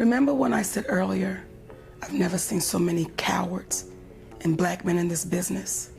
Remember when I said earlier, I've never seen so many cowards and black men in this business?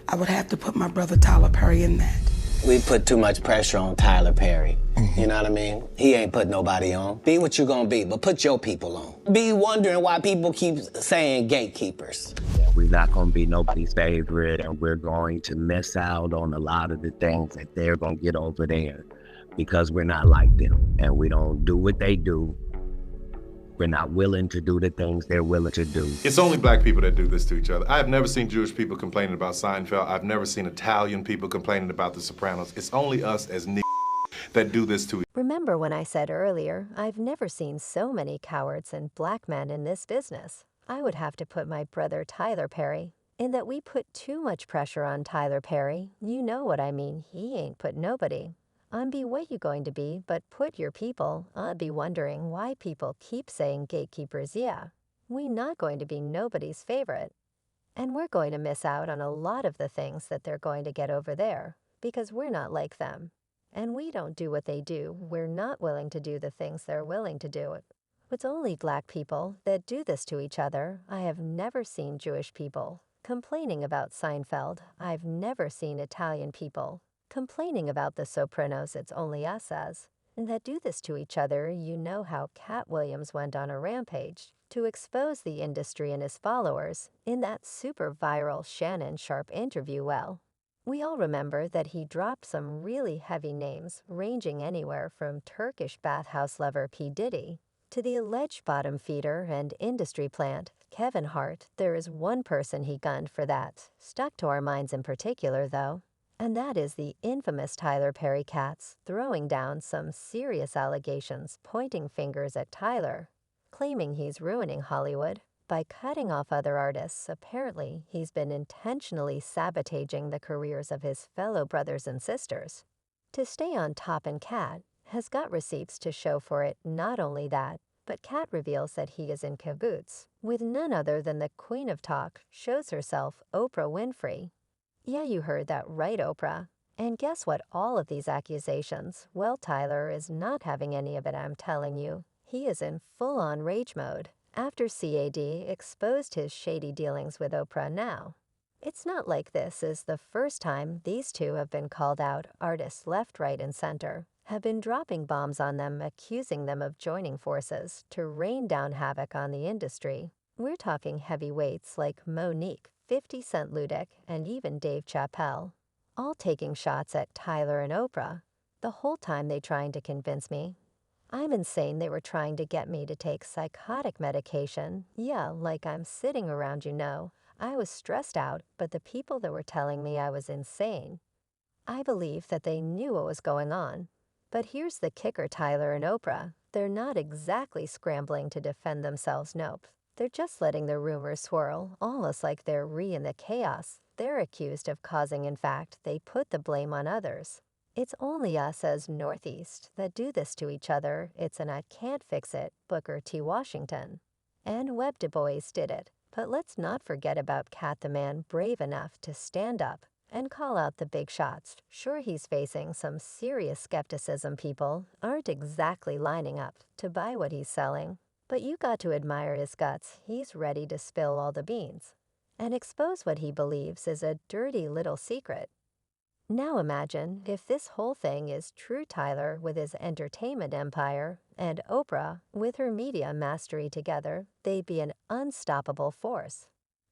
I would have to put my brother Tyler Perry in that. We put too much pressure on Tyler Perry. You know what I mean? He ain't put nobody on. Be what you gonna be, but put your people on. Be wondering why people keep saying gatekeepers. We're not going to be nobody's favorite, and we're going to miss out on a lot of the things that they're going to get over there because we're not like them, and we don't do what they do. We're not willing to do the things they're willing to do. It's only black people that do this to each other. I have never seen Jewish people complaining about Seinfeld. I've never seen Italian people complaining about The Sopranos. It's only us as that do this to each other. Remember when I said earlier, I've never seen so many cowards and black men in this business? I would have to put my brother Tyler Perry, in that we put too much pressure on Tyler Perry. You know what I mean, he ain't put nobody. On be what you going to be, but put your people. I'd be wondering why people keep saying gatekeepers, yeah. We not going to be nobody's favorite. And we're going to miss out on a lot of the things that they're going to get over there, because we're not like them. And we don't do what they do. We're not willing to do the things they're willing to do. It's only black people that do this to each other. I have never seen Jewish people complaining about Seinfeld. I've never seen Italian people complaining about The Sopranos. It's only us as that do this to each other. You know how Katt Williams went on a rampage to expose the industry and his followers in that super viral Shannon Sharpe interview. Well, we all remember that he dropped some really heavy names ranging anywhere from Turkish bathhouse lover P. Diddy to the alleged bottom feeder and industry plant, Kevin Hart. There is one person he gunned for that stuck to our minds in particular, though, and that is the infamous Tyler Perry. Katt's throwing down some serious allegations, pointing fingers at Tyler, claiming he's ruining Hollywood by cutting off other artists. Apparently, he's been intentionally sabotaging the careers of his fellow brothers and sisters to stay on top, and Katt has got receipts to show for it. Not only that, but Katt reveals that he is in cahoots with none other than the Queen of Talk, shows herself Oprah Winfrey. Yeah, you heard that right, Oprah. And guess what? All of these accusations, well, Tyler is not having any of it, I'm telling you. He is in full-on rage mode after CAD exposed his shady dealings with Oprah. Now, it's not like this is the first time these two have been called out. Artists left, right, and center have been dropping bombs on them, accusing them of joining forces to rain down havoc on the industry. We're talking heavyweights like Monique, 50 Cent, Ludic, and even Dave Chappelle, all taking shots at Tyler and Oprah. The whole time they trying to convince me I'm insane. They were trying to get me to take psychotic medication. Yeah, like I'm sitting around, you know. I was stressed out, but the people that were telling me I was insane, I believe that they knew what was going on. But here's the kicker, Tyler and Oprah, they're not exactly scrambling to defend themselves. Nope. They're just letting the rumors swirl, almost like they're in the chaos they're accused of causing. In fact, they put the blame on others. It's only us as Northeast that do this to each other. It's an I can't fix it, Booker T. Washington. And Webb Du Bois did it. But let's not forget about Katt, the man brave enough to stand up and call out the big shots. Sure, he's facing some serious skepticism. People aren't exactly lining up to buy what he's selling. But you got to admire his guts. He's ready to spill all the beans and expose what he believes is a dirty little secret. Now imagine if this whole thing is true. Tyler with his entertainment empire and Oprah with her media mastery together, they'd be an unstoppable force.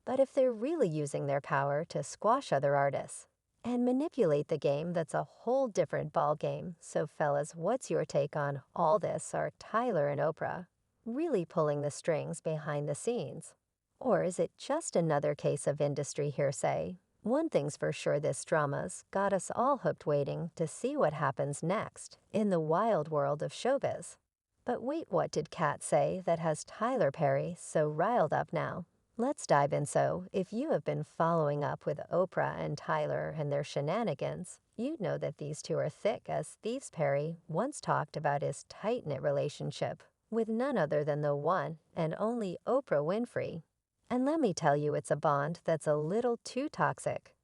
But if they're really using their power to squash other artists and manipulate the game, that's a whole different ball game. So fellas, what's your take on all this? Are Tyler and Oprah really pulling the strings behind the scenes? Or is it just another case of industry hearsay? One thing's for sure, this drama's got us all hooked, waiting to see what happens next in the wild world of showbiz. But wait, what did Katt say that has Tyler Perry so riled up now? Let's dive in. So, if you have been following up with Oprah and Tyler and their shenanigans, you know that these two are thick as thieves. Perry once talked about his tight-knit relationship with none other than the one and only Oprah Winfrey. And let me tell you, it's a bond that's a little too toxic.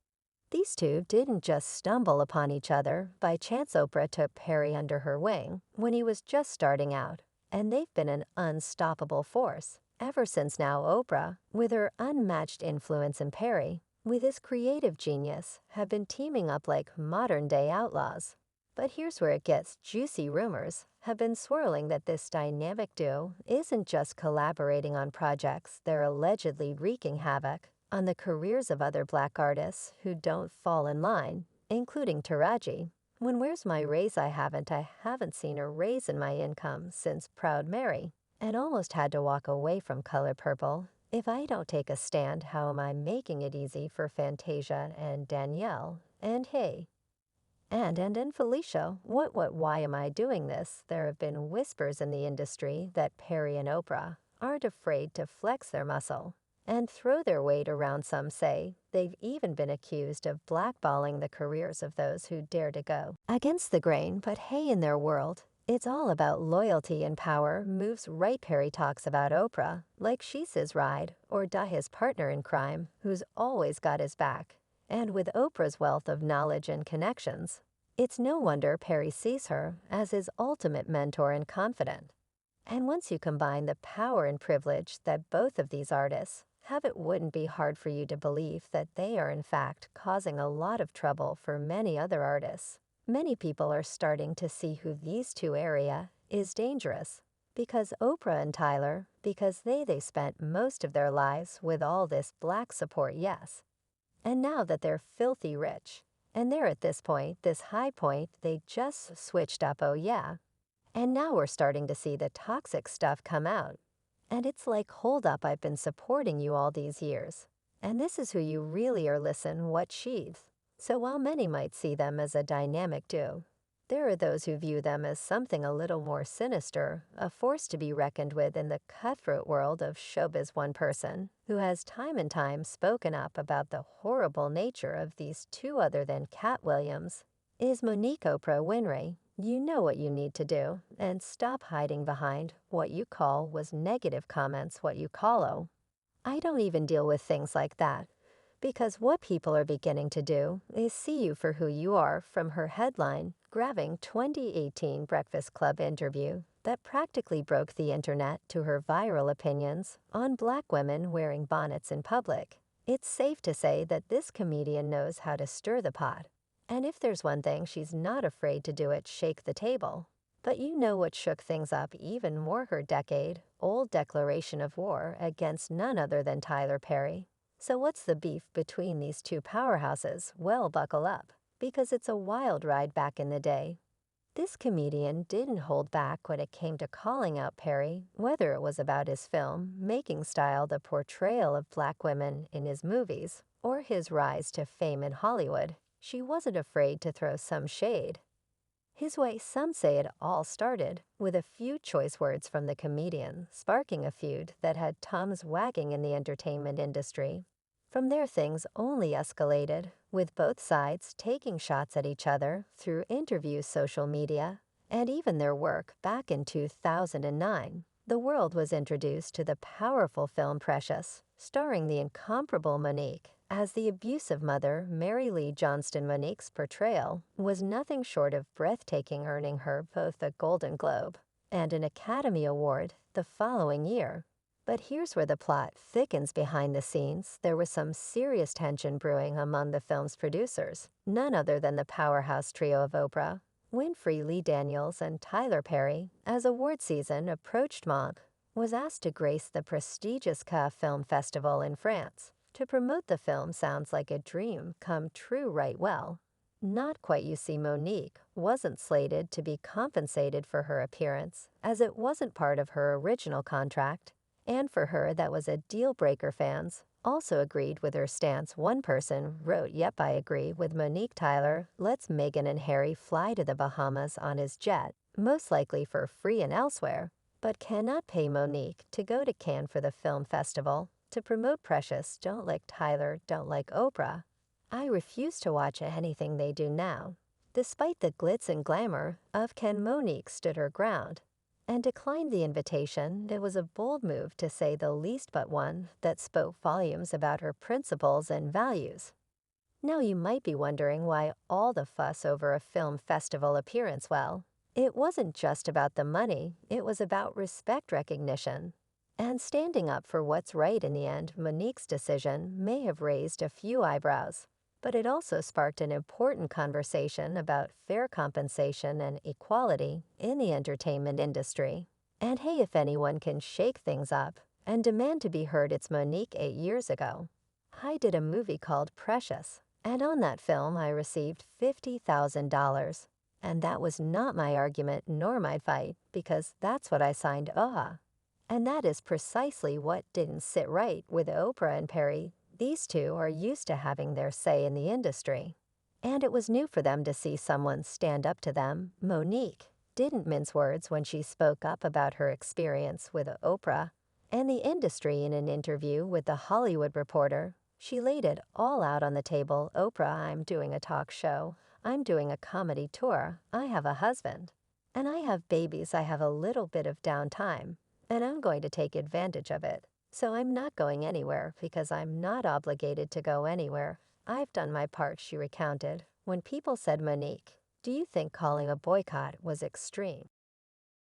These two didn't just stumble upon each other by chance. Oprah took Perry under her wing when he was just starting out and they've been an unstoppable force ever since now Oprah, with her unmatched influence in Perry, with his creative genius, have been teaming up like modern-day outlaws. But here's where it gets juicy. Rumors have been swirling that this dynamic duo isn't just collaborating on projects, they're allegedly wreaking havoc on the careers of other black artists who don't fall in line, including Taraji. When Where's My Raise? I haven't seen a raise in my income since Proud Mary, and almost had to walk away from Color Purple. If I don't take a stand, how am I making it easy for Fantasia and Danielle? And hey, and Felicia, why am I doing this? There have been whispers in the industry that Perry and Oprah aren't afraid to flex their muscle and throw their weight around. Some say they've even been accused of blackballing the careers of those who dare to go against the grain. But hey, in their world, it's all about loyalty and power moves, right? Perry talks about Oprah like she's his ride or die, his partner in crime, who's always got his back. And with Oprah's wealth of knowledge and connections, it's no wonder Perry sees her as his ultimate mentor and confidant. And once you combine the power and privilege that both of these artists have, it wouldn't be hard for you to believe that they are in fact causing a lot of trouble for many other artists. Many people are starting to see who these two area is dangerous, because Oprah and Tyler, because they spent most of their lives with all this black support, yes. And now that they're filthy rich, and they're at this point, this high point, they just switched up, oh yeah. And now we're starting to see the toxic stuff come out. And it's like, hold up, I've been supporting you all these years. And this is who you really are. Listen, what sheaves. So while many might see them as a dynamic duo, there are those who view them as something a little more sinister, a force to be reckoned with in the cutthroat world of showbiz. One person who has time and time spoken up about the horrible nature of these two, other than Katt Williams, is Monique Oprah Winfrey. You know what you need to do, and stop hiding behind what you call was negative comments, what you call I don't even deal with things like that. Because what people are beginning to do is see you for who you are. From her headline-grabbing 2018 Breakfast Club interview that practically broke the internet to her viral opinions on black women wearing bonnets in public, it's safe to say that this comedian knows how to stir the pot. And if there's one thing she's not afraid to do, it shake the table. But you know what shook things up even more? Her decade-old declaration of war against none other than Tyler Perry. So what's the beef between these two powerhouses? Well, buckle up, because it's a wild ride. Back in the day, this comedian didn't hold back when it came to calling out Perry, whether it was about his film-making style, the portrayal of black women in his movies, or his rise to fame in Hollywood. She wasn't afraid to throw some shade his way. Some say it all started with a few choice words from the comedian, sparking a feud that had tongues wagging in the entertainment industry. From there, things only escalated, with both sides taking shots at each other through interviews, social media, and even their work. Back in 2009, the world was introduced to the powerful film Precious, starring the incomparable Monique as the abusive mother, Mary Lee Johnston. Monique's portrayal was nothing short of breathtaking, earning her both a Golden Globe and an Academy Award the following year. But here's where the plot thickens. Behind the scenes, there was some serious tension brewing among the film's producers, none other than the powerhouse trio of Oprah Winfrey, Lee Daniels, and Tyler Perry. As award season approached, Monk was asked to grace the prestigious Cannes Film Festival in France to promote the film. Sounds like a dream come true, right? Well, not quite. You see, Monique wasn't slated to be compensated for her appearance, as it wasn't part of her original contract. And for her, that was a deal breaker. Fans also agreed with her stance. One person wrote, "Yep, I agree with Monique. Tyler lets Meghan and Harry fly to the Bahamas on his jet, most likely for free and elsewhere, but cannot pay Monique to go to Cannes for the film festival to promote Precious. Don't like Tyler, don't like Oprah. I refuse to watch anything they do now." Despite the glitz and glamour of Cannes, Monique stood her ground and declined the invitation. It was a bold move, to say the least, but one that spoke volumes about her principles and values. Now you might be wondering why all the fuss over a film festival appearance. Well, It wasn't just about the money, it was about respect recognition. And standing up for what's right in the end, Monique's decision may have raised a few eyebrows, but it also sparked an important conversation about fair compensation and equality in the entertainment industry. And hey, if anyone can shake things up and demand to be heard, it's Monique 8 years ago. I did a movie called Precious, and on that film I received $50,000. And that was not my argument nor my fight, because that's what I signed And that is precisely what didn't sit right with Oprah and Perry. These two are used to having their say in the industry. And it was new for them to see someone stand up to them. Monique didn't mince words when she spoke up about her experience with Oprah and the industry in an interview with The Hollywood Reporter. She laid it all out on the table. Oprah, I'm doing a talk show. I'm doing a comedy tour. I have a husband. And I have babies. I have a little bit of downtime. And I'm going to take advantage of it. So I'm not going anywhere because I'm not obligated to go anywhere. I've done my part, she recounted. When people said, Monique, do you think calling a boycott was extreme?